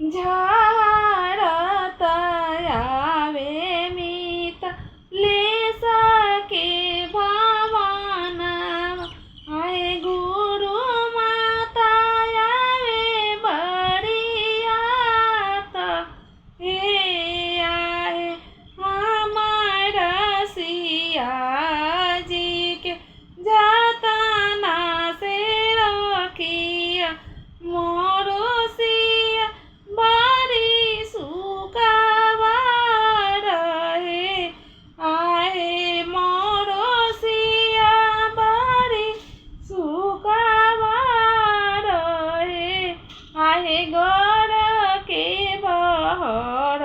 झारत आवे मीत ले सके भवन आए गुरु माता आवे बड़ियात हे आए हमारा सिया जी के जतना से रखिया मोरो सिया बारी सुकावार हे आहे मोरो सिया बारी सुकावार हे आहे गोर के बहर